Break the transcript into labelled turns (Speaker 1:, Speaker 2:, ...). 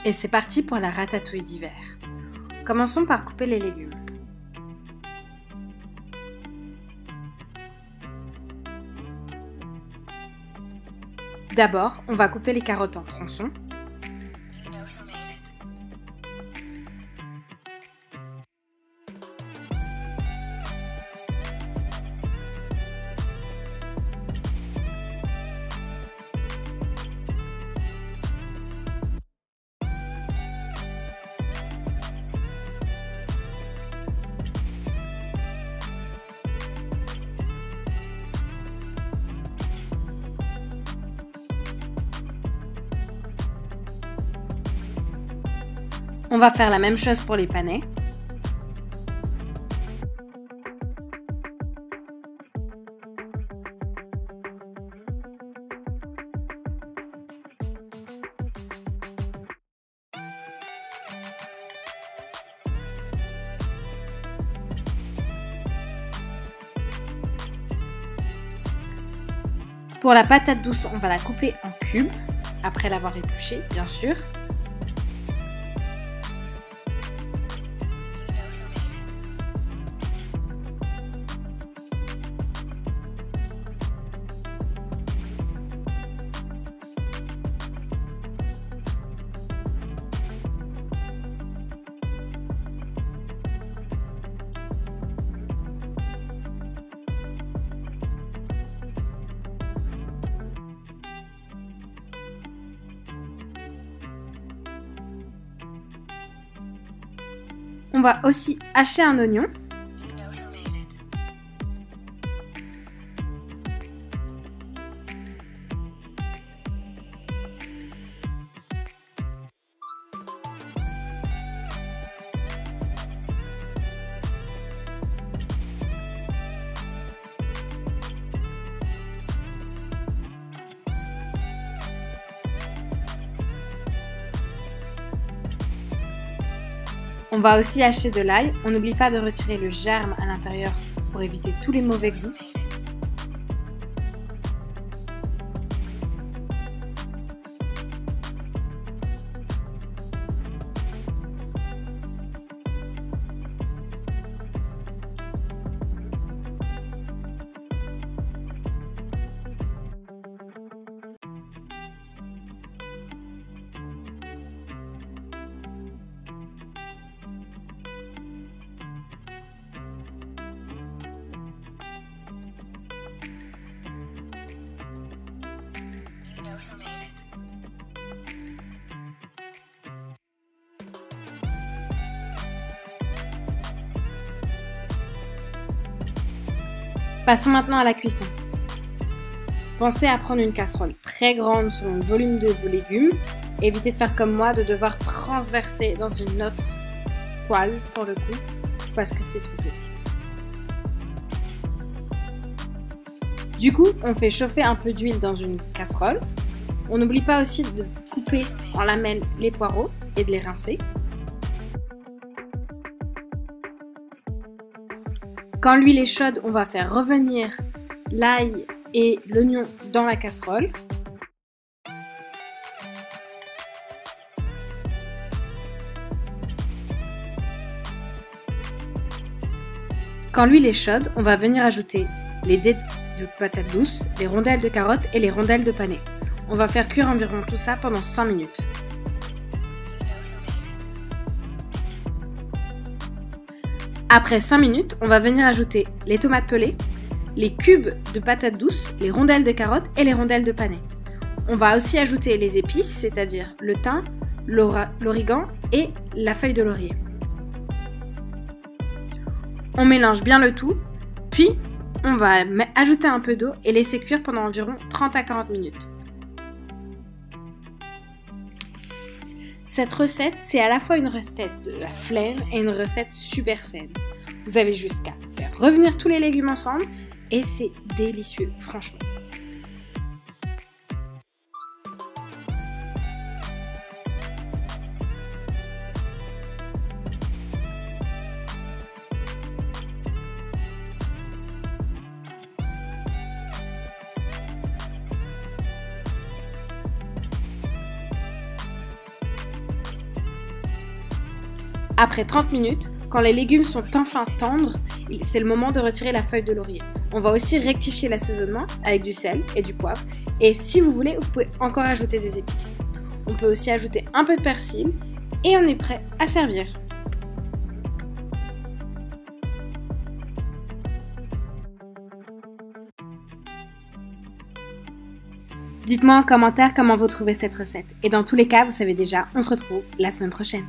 Speaker 1: Et c'est parti pour la ratatouille d'hiver. Commençons par couper les légumes. D'abord, on va couper les carottes en tronçons. On va faire la même chose pour les panais. Pour la patate douce, on va la couper en cubes, après l'avoir épluchée, bien sûr. On va aussi hacher un oignon. On va aussi hacher de l'ail. On n'oublie pas de retirer le germe à l'intérieur pour éviter tous les mauvais goûts. Passons maintenant à la cuisson. Pensez à prendre une casserole très grande selon le volume de vos légumes. Évitez de faire comme moi, de devoir transverser dans une autre poêle pour le coup, parce que c'est trop petit. Du coup, on fait chauffer un peu d'huile dans une casserole. On n'oublie pas aussi de couper en lamelles les poireaux et de les rincer. Quand l'huile est chaude, on va faire revenir l'ail et l'oignon dans la casserole. Quand l'huile est chaude, on va venir ajouter les dés de patates douces, les rondelles de carottes et les rondelles de panais. On va faire cuire environ tout ça pendant 5 minutes. Après 5 minutes, on va venir ajouter les tomates pelées, les cubes de patates douces, les rondelles de carottes et les rondelles de panais. On va aussi ajouter les épices, c'est-à-dire le thym, l'origan et la feuille de laurier. On mélange bien le tout, puis on va ajouter un peu d'eau et laisser cuire pendant environ 30 à 40 minutes. Cette recette, c'est à la fois une recette de la flemme et une recette super saine. Vous avez juste qu'à faire revenir tous les légumes ensemble et c'est délicieux, franchement. Après 30 minutes, quand les légumes sont enfin tendres, c'est le moment de retirer la feuille de laurier. On va aussi rectifier l'assaisonnement avec du sel et du poivre. Et si vous voulez, vous pouvez encore ajouter des épices. On peut aussi ajouter un peu de persil et on est prêt à servir. Dites-moi en commentaire comment vous trouvez cette recette. Et dans tous les cas, vous savez déjà, on se retrouve la semaine prochaine.